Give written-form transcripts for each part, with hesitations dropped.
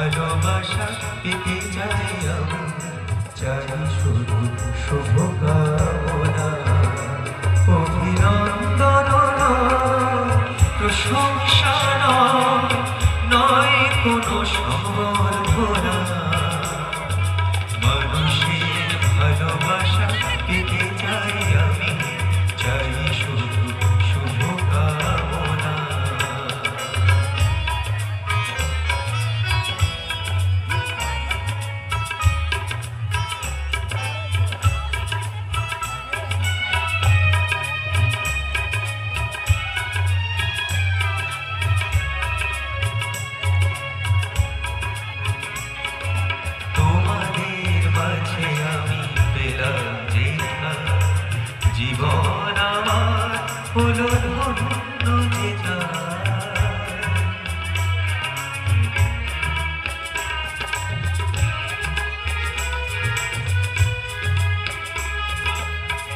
ভালোবাসা পেতে চাই আমি, চাই শুধু শুভকামনা, অভিনন্দন প্রশংসা নয় কোনো সম্বর্ধনা। মানুষের ভালোবাসা পেতে চাই আমি, চাই শুধু শুভকামনা। জীবন আমার হলো ধন্য যেটা,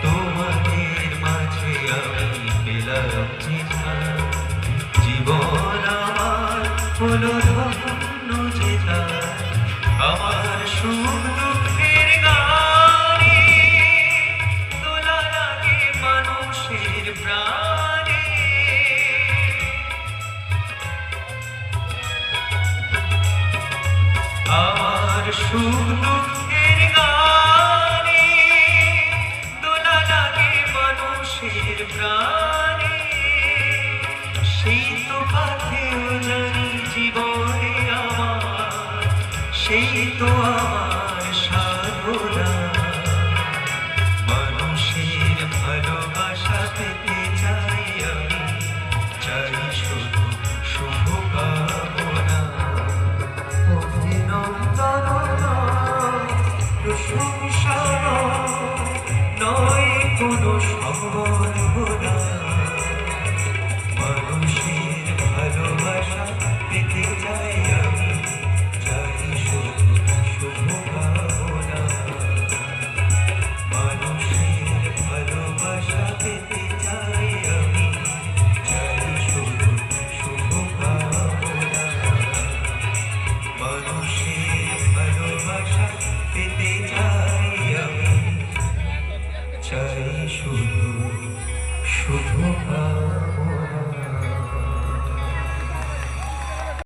তোমাদের মাঝে আমি পেলাম যেটা। জীবন আমার হলো ধন্য যেটা, আমার সুখ দুঃখের গানে দোলা লাগে মানুষের প্রাণে। আমার সুখ দুঃখের গানে দোলা লাগে মানুষের প্রাণে।